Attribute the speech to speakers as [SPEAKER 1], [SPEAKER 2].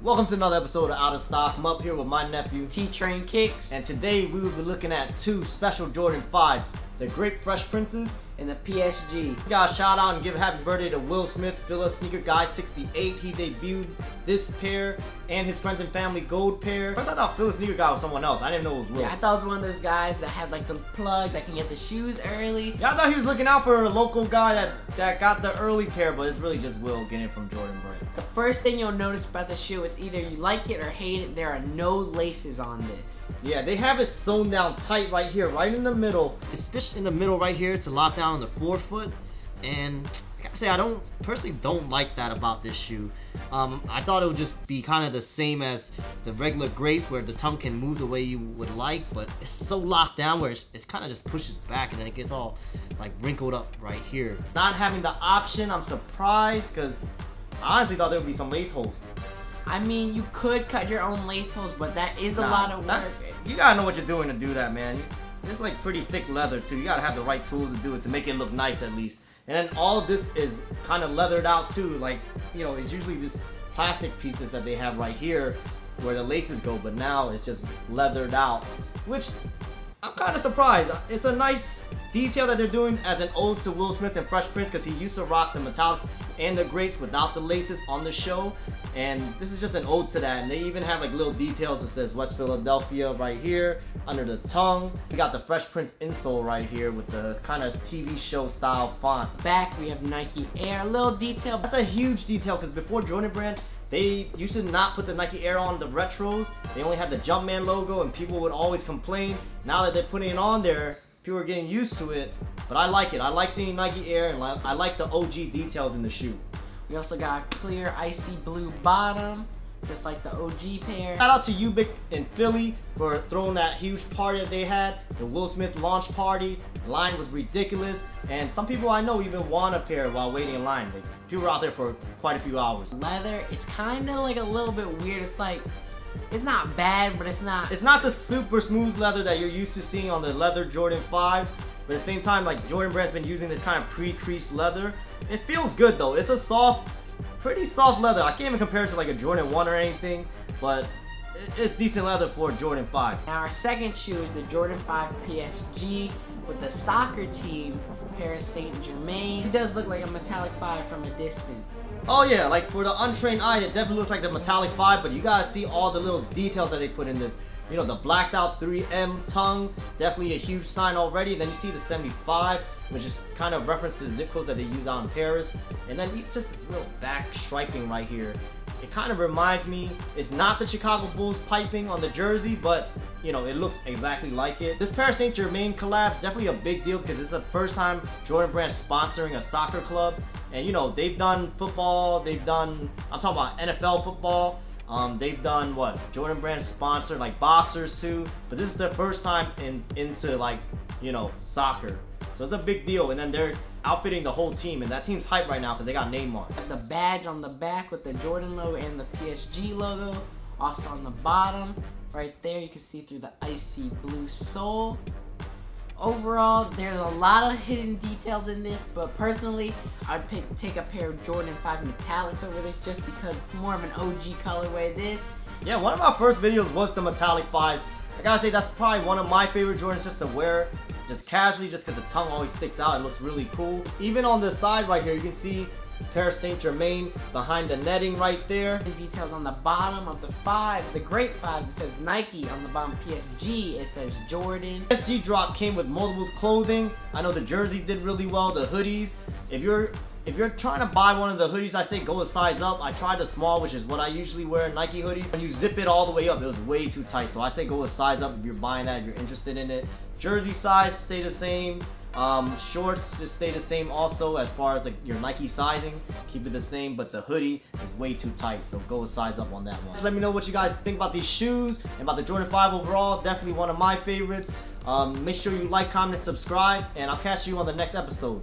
[SPEAKER 1] Welcome to another episode of Outta Stock. I'm up here with my nephew
[SPEAKER 2] T-Train Kicks,
[SPEAKER 1] and today we will be looking at two special Jordan 5, the Great Fresh Princes
[SPEAKER 2] and the PSG.
[SPEAKER 1] We got a shout out and give a happy birthday to Will Smith, Phila Sneaker Guy 68. He debuted this pair and his friends and family gold pair. First I thought Phila Sneaker Guy was someone else. I didn't know it was Will.
[SPEAKER 2] Yeah, I thought it was one of those guys that had like the plug that can get the shoes early.
[SPEAKER 1] Yeah, I thought he was looking out for a local guy that got the early pair, but it's really just Will getting it from Jordan brand.
[SPEAKER 2] The first thing you'll notice about the shoe, it's either you like it or hate it. There are no laces on this.
[SPEAKER 1] Yeah, they have it sewn down tight right here, right in the middle. It's stitched in the middle right here to lock down the forefoot. And I gotta say, I personally don't like that about this shoe. I thought it would just be kind of the same as the regular Greats, where the tongue can move the way you would like, but it's so locked down where it kind of just pushes back and then it gets all like wrinkled up right here. Not having the option, I'm surprised, because I honestly thought there would be some lace holes.
[SPEAKER 2] I mean, you could cut your own lace holes, but that is a lot of work.
[SPEAKER 1] You gotta know what you're doing to do that, man. It's like pretty thick leather too. You gotta have the right tools to do it, to make it look nice at least. And then all of this is kind of leathered out too. Like, you know, it's usually this plastic pieces that they have right here where the laces go, but now it's just leathered out, which I'm kind of surprised. It's a nice detail that they're doing as an ode to Will Smith and Fresh Prince, because he used to rock the metallics and the Greats without the laces on the show, and this is just an ode to that. And they even have like little details that says West Philadelphia right here under the tongue. We got the Fresh Prince insole right here with the kind of TV show style font.
[SPEAKER 2] Back we have Nike Air, a little detail.
[SPEAKER 1] That's a huge detail, because before Jordan brand, they used to not put the Nike Air on the retros. They only had the Jumpman logo and people would always complain. Now that they're putting it on there, people are getting used to it. But I like it. I like seeing Nike Air, and I like the OG details in the shoe.
[SPEAKER 2] We also got a clear icy blue bottom, just like the OG pair.
[SPEAKER 1] Shout out to Ubik in Philly for throwing that huge party that they had. The Will Smith launch party. The line was ridiculous. And some people I know even won a pair while waiting in line. Like, people were out there for quite a few hours.
[SPEAKER 2] Leather, it's kind of like a little bit weird. It's like, it's not bad, but it's not.
[SPEAKER 1] It's not the super smooth leather that you're used to seeing on the leather Jordan 5. But at the same time, like, Jordan brand's been using this kind of pre-creased leather. It feels good though. It's a soft, pretty soft leather. I can't even compare it to like a Jordan 1 or anything, but it's decent leather for Jordan 5.
[SPEAKER 2] Now our second shoe is the Jordan 5 PSG with the soccer team, Paris Saint Germain. It does look like a metallic 5 from a distance.
[SPEAKER 1] Oh yeah, like for the untrained eye, it definitely looks like the metallic 5, but you gotta see all the little details that they put in this. You know, the blacked out 3M tongue, definitely a huge sign already. Then you see the 75, which is kind of reference to the zip codes that they use out in Paris. And then just this little back striping right here. It kind of reminds me, it's not the Chicago Bulls piping on the jersey, but you know, it looks exactly like it. This Paris Saint Germain collab is definitely a big deal, because it's the first time Jordan brand sponsoring a soccer club. And you know, they've done football, I'm talking about NFL football. They've done what? Jordan brand sponsored like boxers too, but this is their first time into like, you know, soccer. So it's a big deal, and then they're outfitting the whole team, and that team's hype right now because they got Neymar.
[SPEAKER 2] The badge on the back with the Jordan logo and the PSG logo. Also on the bottom, right there, you can see through the icy blue sole. Overall, there's a lot of hidden details in this, but personally, I'd take a pair of Jordan 5 metallics over this, just because it's more of an OG colorway. This.
[SPEAKER 1] Yeah, one of our first videos was the metallic 5s. I gotta say, that's probably one of my favorite Jordans just to wear, just casually, just because the tongue always sticks out. It looks really cool. Even on the side right here, you can see Paris Saint Germain behind the netting right there.
[SPEAKER 2] The details on the bottom of the 5, the Great 5, it says Nike. On the bottom PSG, it says Jordan.
[SPEAKER 1] PSG drop came with multiple clothing. I know the jerseys did really well, the hoodies. If you're trying to buy one of the hoodies, I say go a size up. I tried the small, which is what I usually wear, Nike hoodies. When you zip it all the way up, it was way too tight. So I say go a size up if you're buying that, if you're interested in it. Jersey size, stay the same. Shorts just stay the same also, as far as like your Nike sizing, keep it the same, but the hoodie is way too tight, so go a size up on that one. Just let me know what you guys think about these shoes and about the Jordan 5 overall. Definitely one of my favorites. Make sure you like, comment, and subscribe, and I'll catch you on the next episode.